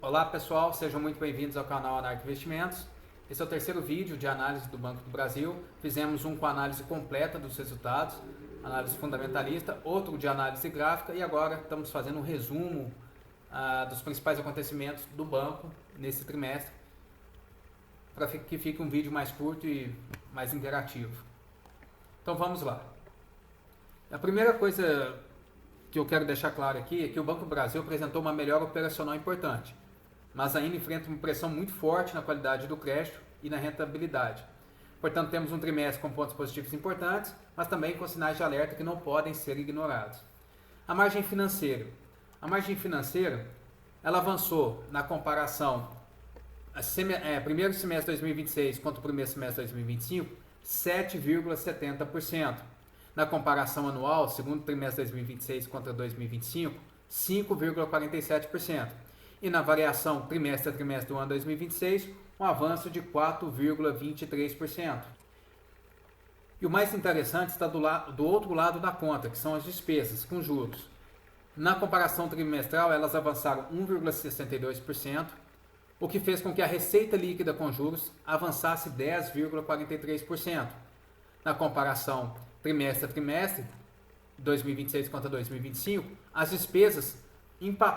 Olá pessoal, sejam muito bem-vindos ao canal Anark Investimentos. Esse é o terceiro vídeo de análise do Banco do Brasil. Fizemos um com análise completa dos resultados, análise fundamentalista, outro de análise gráfica e agora estamos fazendo um resumo dos principais acontecimentos do banco nesse trimestre, para que fique um vídeo mais curto e mais interativo. Então vamos lá. A primeira coisa que eu quero deixar claro aqui é que o Banco do Brasil apresentou uma melhora operacional importante, mas ainda enfrenta uma pressão muito forte na qualidade do crédito e na rentabilidade. Portanto, temos um trimestre com pontos positivos importantes, mas também com sinais de alerta que não podem ser ignorados. A margem financeira. A margem financeira, ela avançou na comparação primeiro semestre de 2026 contra o primeiro semestre de 2025, 7,70%. Na comparação anual, segundo trimestre de 2026 contra 2025, 5,47%. E na variação trimestre a trimestre do ano 2026, um avanço de 4,23%. E o mais interessante está do outro lado da conta, que são as despesas com juros. Na comparação trimestral, elas avançaram 1,62%, o que fez com que a receita líquida com juros avançasse 10,43%. Na comparação trimestre a trimestre, 2026 contra 2025, as despesas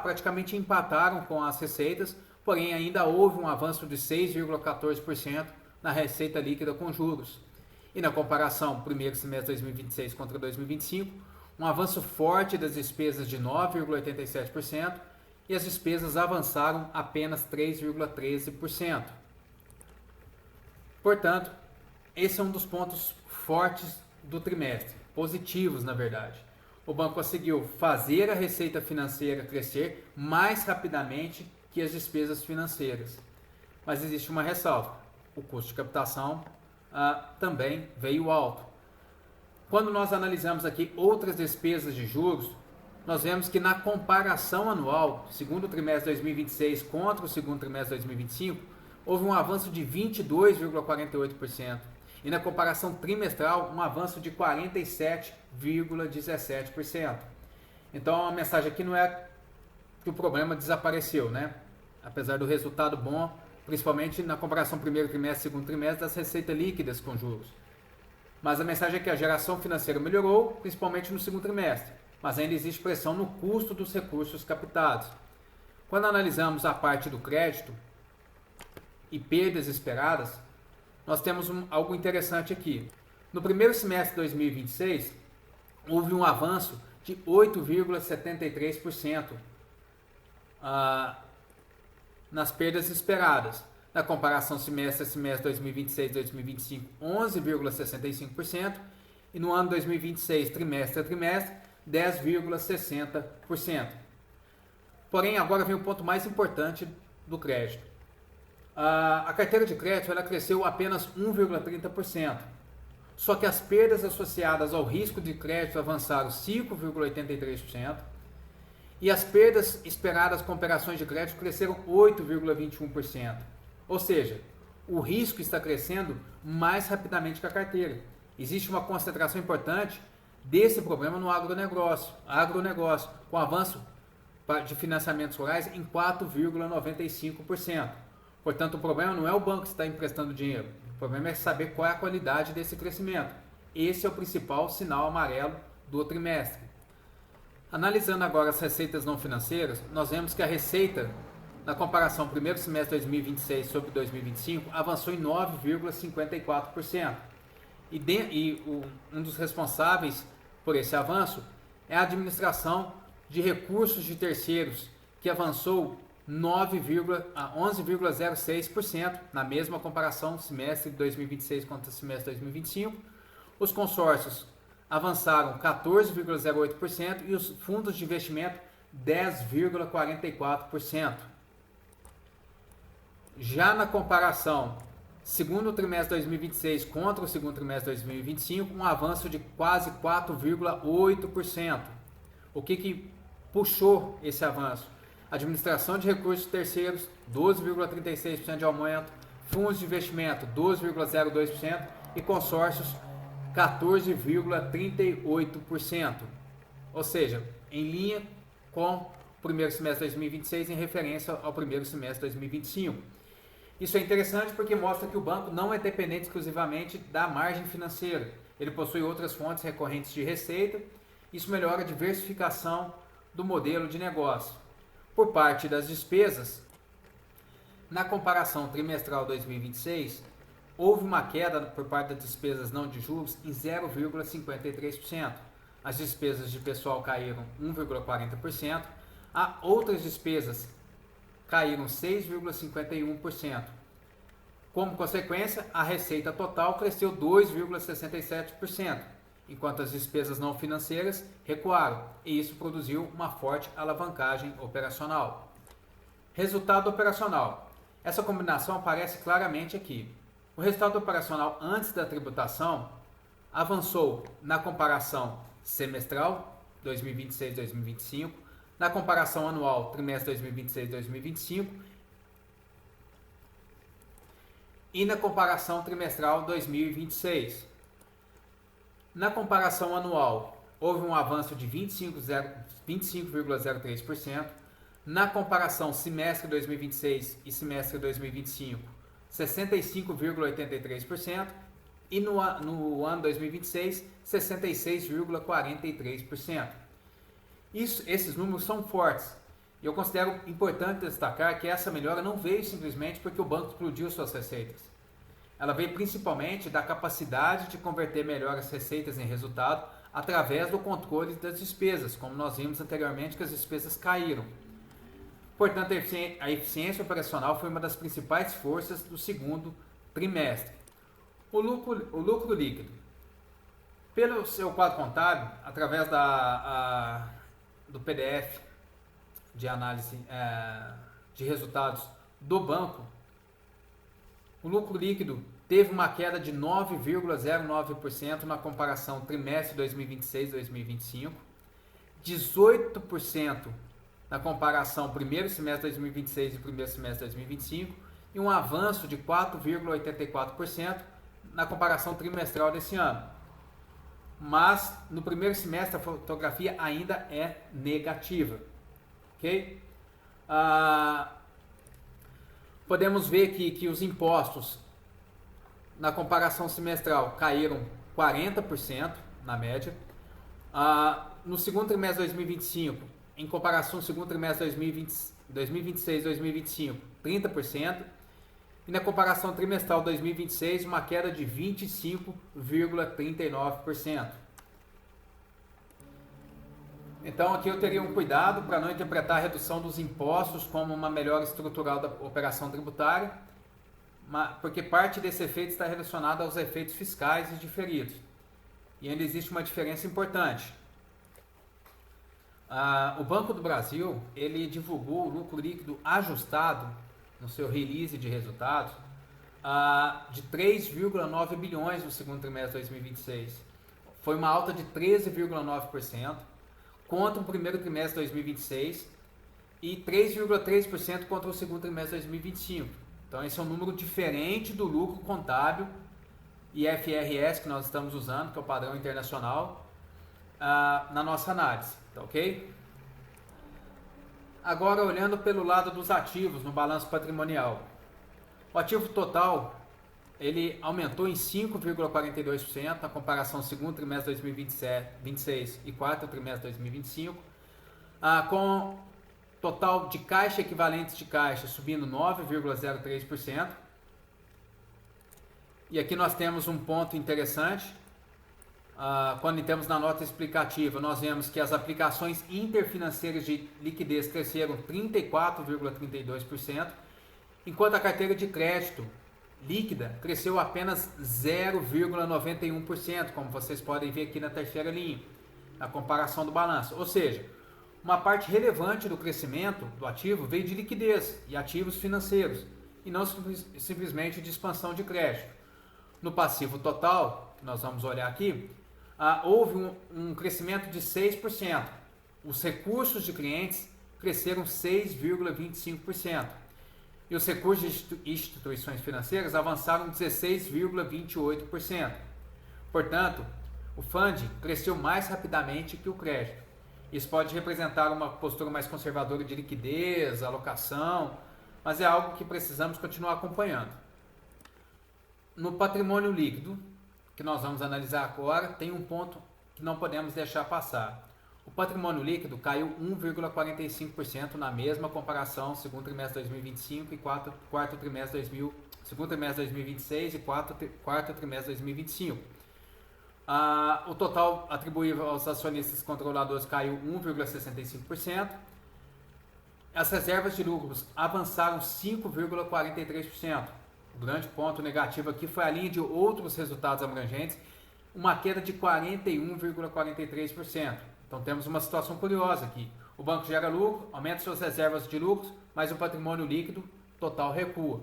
praticamente empataram com as receitas, porém ainda houve um avanço de 6,14% na receita líquida com juros. E na comparação primeiro semestre de 2026 contra 2025, um avanço forte das despesas de 9,87% e as despesas avançaram apenas 3,13%. Portanto, esse é um dos pontos fortes do trimestre, positivos na verdade. O banco conseguiu fazer a receita financeira crescer mais rapidamente que as despesas financeiras. Mas existe uma ressalva: o custo de captação também veio alto. Quando nós analisamos aqui outras despesas de juros, nós vemos que na comparação anual, segundo trimestre de 2026 contra o segundo trimestre de 2025, houve um avanço de 22,48%. E na comparação trimestral, um avanço de 47,17%. Então a mensagem aqui não é que o problema desapareceu, né? Apesar do resultado bom, principalmente na comparação primeiro trimestre e segundo trimestre das receitas líquidas com juros. Mas a mensagem é que a geração financeira melhorou, principalmente no segundo trimestre, mas ainda existe pressão no custo dos recursos captados. Quando analisamos a parte do crédito e perdas esperadas, nós temos algo interessante aqui. No primeiro semestre de 2026, houve um avanço de 8,73% nas perdas esperadas. Na comparação semestre a semestre 2026 e 2025, 11,65%. E no ano 2026, trimestre a trimestre, 10,60%. Porém, agora vem o ponto mais importante do crédito. A carteira de crédito ela cresceu apenas 1,30%. Só que as perdas associadas ao risco de crédito avançaram 5,83%. E as perdas esperadas com operações de crédito cresceram 8,21%. Ou seja, o risco está crescendo mais rapidamente que a carteira. Existe uma concentração importante desse problema no agronegócio, com avanço de financiamentos rurais em 4,95%. Portanto, o problema não é o banco que está emprestando dinheiro, o problema é saber qual é a qualidade desse crescimento. Esse é o principal sinal amarelo do trimestre. Analisando agora as receitas não financeiras, nós vemos que a receita, na comparação primeiro semestre de 2026 sobre 2025, avançou em 9,54%. Um dos responsáveis por esse avanço é a administração de recursos de terceiros, que avançou 11,06% na mesma comparação semestre de 2026 contra semestre de 2025. Os consórcios avançaram 14,08% e os fundos de investimento 10,44%. Já na comparação segundo trimestre de 2026 contra o segundo trimestre de 2025, um avanço de quase 4,8%. O que puxou esse avanço? Administração de recursos terceiros, 12,36% de aumento, fundos de investimento, 12,02% e consórcios, 14,38%. Ou seja, em linha com primeiro semestre de 2026 em referência ao primeiro semestre de 2025. Isso é interessante porque mostra que o banco não é dependente exclusivamente da margem financeira. Ele possui outras fontes recorrentes de receita. Isso melhora a diversificação do modelo de negócio. Por parte das despesas, na comparação trimestral 2026, houve uma queda por parte das despesas não de juros em 0,53%. As despesas de pessoal caíram 1,40%. Outras despesas caíram 6,51%. Como consequência, a receita total cresceu 2,67%, enquanto as despesas não financeiras recuaram, e isso produziu uma forte alavancagem operacional. Resultado operacional. Essa combinação aparece claramente aqui. O resultado operacional antes da tributação avançou na comparação semestral 2026-2025, na comparação anual trimestre 2026-2025 e na comparação trimestral 2026. Na comparação anual, houve um avanço de 25,03%. Na comparação semestre 2026 e semestre 2025, 65,83%. E no ano 2026, 66,43%. Esses números são fortes. E eu considero importante destacar que essa melhora não veio simplesmente porque o banco explodiu suas receitas. Ela veio principalmente da capacidade de converter melhor as receitas em resultado através do controle das despesas, como nós vimos anteriormente que as despesas caíram. Portanto, a eficiência operacional foi uma das principais forças do segundo trimestre. O lucro líquido. Pelo seu quadro contábil, através do PDF de análise de resultados do banco, o lucro líquido teve uma queda de 9,09% na comparação trimestre 2026-2025, 18% na comparação primeiro semestre de 2026 e primeiro semestre de 2025 e um avanço de 4,84% na comparação trimestral desse ano. Mas no primeiro semestre a fotografia ainda é negativa. Ok? Podemos ver que os impostos na comparação semestral caíram 40% na média. No segundo trimestre de 2025, em comparação ao segundo trimestre de 2026-2025, 30%. E na comparação trimestral 2026, uma queda de 25,39%. Então aqui eu teria um cuidado para não interpretar a redução dos impostos como uma melhora estrutural da operação tributária, porque parte desse efeito está relacionado aos efeitos fiscais e diferidos. E ainda existe uma diferença importante. O Banco do Brasil, ele divulgou o lucro líquido ajustado no seu release de resultados de 3,9 bilhões no segundo trimestre de 2026. Foi uma alta de 13,9% contra o primeiro trimestre de 2026 e 3,3% contra o segundo trimestre de 2025. Então esse é um número diferente do lucro contábil IFRS que nós estamos usando, que é o padrão internacional, na nossa análise, tá ok? Agora olhando pelo lado dos ativos no balanço patrimonial. O ativo total ele aumentou em 5,42% na comparação segundo trimestre de 2026 e quarto trimestre de 2025, com total de caixa equivalentes de caixa subindo 9,03%. E aqui nós temos um ponto interessante. Quando temos na nota explicativa, nós vemos que as aplicações interfinanceiras de liquidez cresceram 34,32%, enquanto a carteira de crédito líquida cresceu apenas 0,91%, como vocês podem ver aqui na terceira linha, na comparação do balanço. Ou seja, uma parte relevante do crescimento do ativo veio de liquidez e ativos financeiros, e não simplesmente de expansão de crédito. No passivo total, que nós vamos olhar aqui, houve um crescimento de 6%. Os recursos de clientes cresceram 6,25%. E os recursos de instituições financeiras avançaram 16,28%. Portanto, o funding cresceu mais rapidamente que o crédito. Isso pode representar uma postura mais conservadora de liquidez, alocação, mas é algo que precisamos continuar acompanhando. No patrimônio líquido, que nós vamos analisar agora, tem um ponto que não podemos deixar passar. O patrimônio líquido caiu 1,45% na mesma comparação segundo trimestre de 2025 e quarto trimestre de segundo trimestre de 2026 e quarto trimestre de 2025. O total atribuível aos acionistas controladores caiu 1,65%. As reservas de lucros avançaram 5,43%. O grande ponto negativo aqui foi a linha de outros resultados abrangentes, uma queda de 41,43%. Então temos uma situação curiosa aqui. O banco gera lucro, aumenta suas reservas de lucros, mas o patrimônio líquido total recua.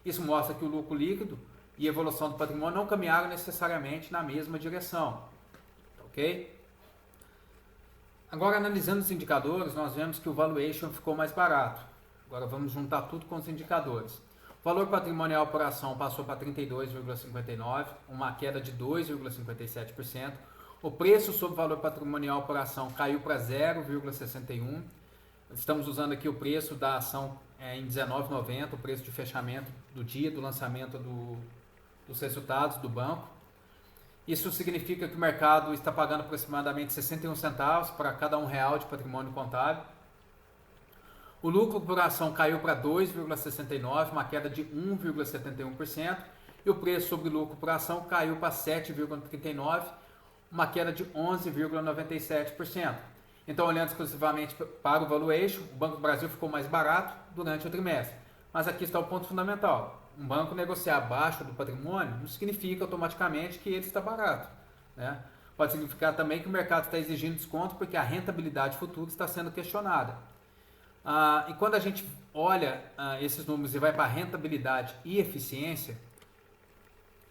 Isso mostra que o lucro líquido e a evolução do patrimônio não caminharam necessariamente na mesma direção. Ok? Agora, analisando os indicadores, nós vemos que o valuation ficou mais barato. Agora vamos juntar tudo com os indicadores. O valor patrimonial por ação passou para 32,59, uma queda de 2,57%. O preço sobre valor patrimonial por ação caiu para 0,61. Estamos usando aqui o preço da ação em R$19,90, o preço de fechamento do dia do lançamento dos resultados do banco. Isso significa que o mercado está pagando aproximadamente 61 centavos para cada R$1 de patrimônio contábil. O lucro por ação caiu para 2,69, uma queda de 1,71%. E o preço sobre lucro por ação caiu para 7,39, uma queda de 11,97%. Então, olhando exclusivamente para o valuation, o Banco do Brasil ficou mais barato durante o trimestre. Mas aqui está o ponto fundamental. Um banco negociar abaixo do patrimônio não significa automaticamente que ele está barato, né? Pode significar também que o mercado está exigindo desconto porque a rentabilidade futura está sendo questionada. E quando a gente olha esses números e vai para rentabilidade e eficiência,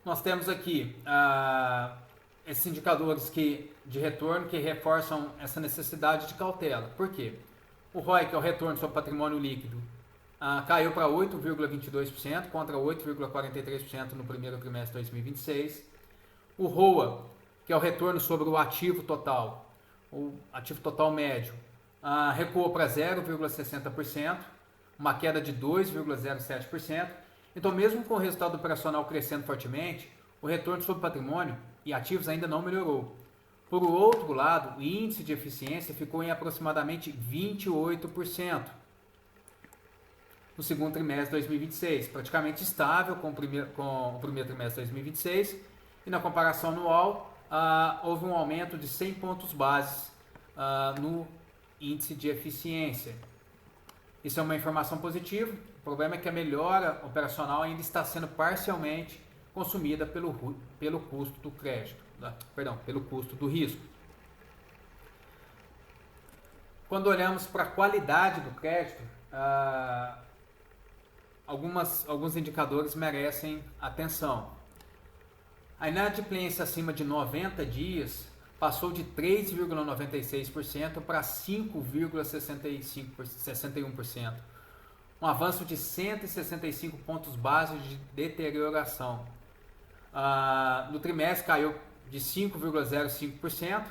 nós temos aqui esses indicadores de retorno que reforçam essa necessidade de cautela. Por quê? O ROI, que é o retorno sobre patrimônio líquido, caiu para 8,22% contra 8,43% no primeiro trimestre de 2026. O ROA, que é o retorno sobre o ativo total, o ativo total médio, recuou para 0,60%, uma queda de 2,07%. Então, mesmo com o resultado operacional crescendo fortemente, o retorno sobre patrimônio e ativos ainda não melhorou. Por outro lado, o índice de eficiência ficou em aproximadamente 28% no segundo trimestre de 2026, praticamente estável com o primeiro trimestre de 2026, e na comparação anual houve um aumento de 100 pontos bases no índice de eficiência. Isso é uma informação positiva. O problema é que a melhora operacional ainda está sendo parcialmente consumida pelo custo do crédito, pelo custo do risco. Quando olhamos para a qualidade do crédito, alguns indicadores merecem atenção. A inadimplência acima de 90 dias passou de 3,96% para 5,61%, um avanço de 165 pontos base de deterioração. No trimestre caiu de 5,05%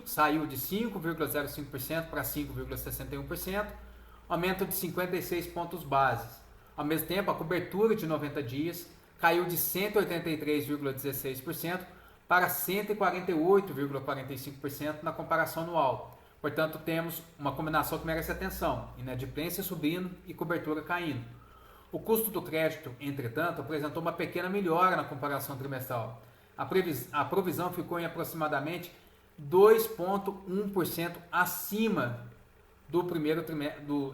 saiu de 5,05% para 5,61%, aumento de 56 pontos bases. Ao mesmo tempo, a cobertura de 90 dias caiu de 183,16% para 148,45% na comparação anual. Portanto, temos uma combinação que merece atenção: inadimplência subindo e cobertura caindo. O custo do crédito, entretanto, apresentou uma pequena melhora na comparação trimestral. A provisão ficou em aproximadamente 2,1% acima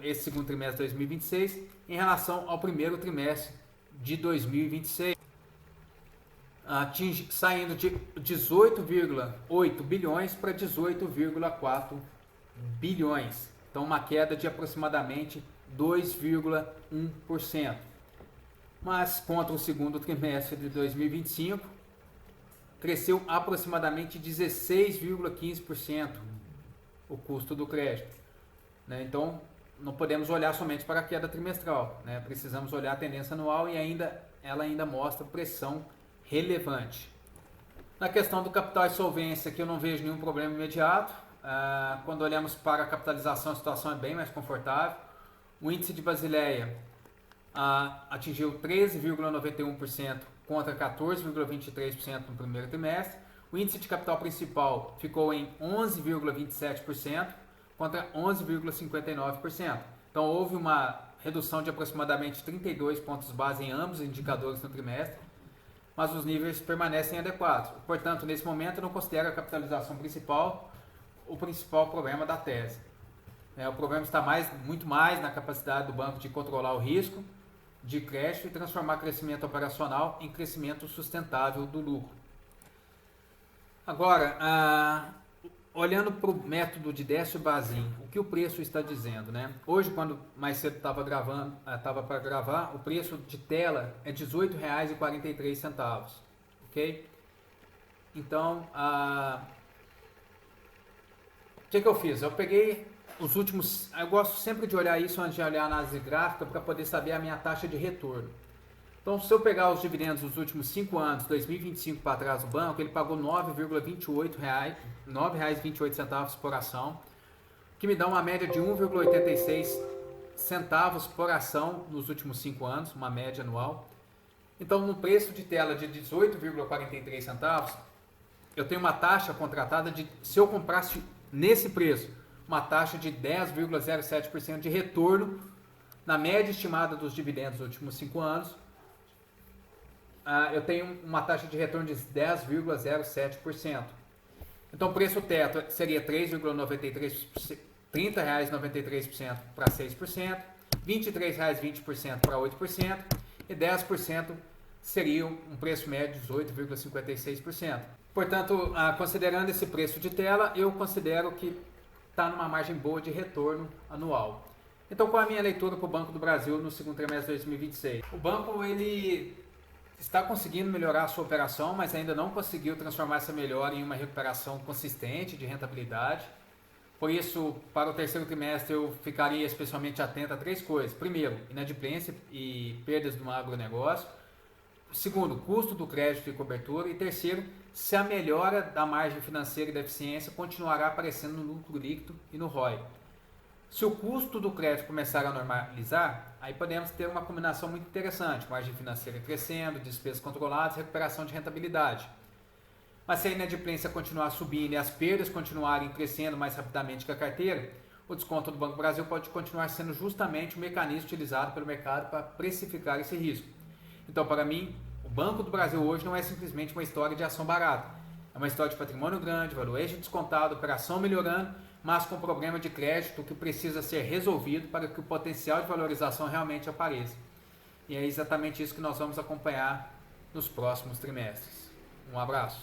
esse segundo trimestre de 2026 em relação ao primeiro trimestre de 2026, saindo de 18,8 bilhões para 18,4 bilhões. Então, uma queda de aproximadamente 2,1%. Mas contra o segundo trimestre de 2025, cresceu aproximadamente 16,15% o custo do crédito, né? Então, não podemos olhar somente para a queda trimestral, né? Precisamos olhar a tendência anual e ela ainda mostra pressão relevante. Na questão do capital e solvência, aqui eu não vejo nenhum problema imediato. quando olhamos para a capitalização, a situação é bem mais confortável. O índice de Basileia atingiu 13,91% contra 14,23% no primeiro trimestre. O índice de capital principal ficou em 11,27% contra 11,59%. Então houve uma redução de aproximadamente 32 pontos base em ambos os indicadores no trimestre, mas os níveis permanecem adequados. Portanto, nesse momento eu não considero a capitalização principal o principal problema da tese. O problema está muito mais na capacidade do banco de controlar o risco de crédito e transformar crescimento operacional em crescimento sustentável do lucro. Agora, olhando para o método de Décio-Bazin, o que o preço está dizendo, né? Hoje, quando mais cedo estava para gravar, o preço de tela é R$ 18,43, ok? Então, o que eu fiz? Eu peguei os últimos... Eu gosto sempre de olhar isso antes de olhar a análise gráfica para poder saber a minha taxa de retorno. Então, se eu pegar os dividendos dos últimos 5 anos, 2025 para trás do banco, ele pagou R$ 9,28 por ação, que me dá uma média de 1,86 centavos por ação nos últimos 5 anos, uma média anual. Então, no preço de tela de 18,43 centavos, eu tenho uma taxa contratada de, se eu comprasse nesse preço, uma taxa de 10,07% de retorno na média estimada dos dividendos dos últimos 5 anos. Eu tenho uma taxa de retorno de 10,07%. Então o preço teto seria R$ 30,93% para 6%, R$ 23,20% para 8% e 10% seria um preço médio de 18,56%. Portanto, considerando esse preço de tela, eu considero que está numa margem boa de retorno anual. Então, qual é a minha leitura para o Banco do Brasil no segundo trimestre de 2026? O banco ele está conseguindo melhorar a sua operação, mas ainda não conseguiu transformar essa melhora em uma recuperação consistente de rentabilidade. Por isso, para o terceiro trimestre, eu ficaria especialmente atento a 3 coisas. Primeiro, inadimplência e perdas no agronegócio. Segundo, custo do crédito e cobertura. E terceiro, se a melhora da margem financeira e da eficiência continuará aparecendo no lucro líquido e no ROI. Se o custo do crédito começar a normalizar, aí podemos ter uma combinação muito interessante, margem financeira crescendo, despesas controladas, recuperação de rentabilidade. Mas se a inadimplência continuar subindo e as perdas continuarem crescendo mais rapidamente que a carteira, o desconto do Banco do Brasil pode continuar sendo justamente o mecanismo utilizado pelo mercado para precificar esse risco. Então, para mim, o Banco do Brasil hoje não é simplesmente uma história de ação barata. É uma história de patrimônio grande, valuation descontado, operação melhorando, mas com problema de crédito que precisa ser resolvido para que o potencial de valorização realmente apareça. E é exatamente isso que nós vamos acompanhar nos próximos trimestres. Um abraço.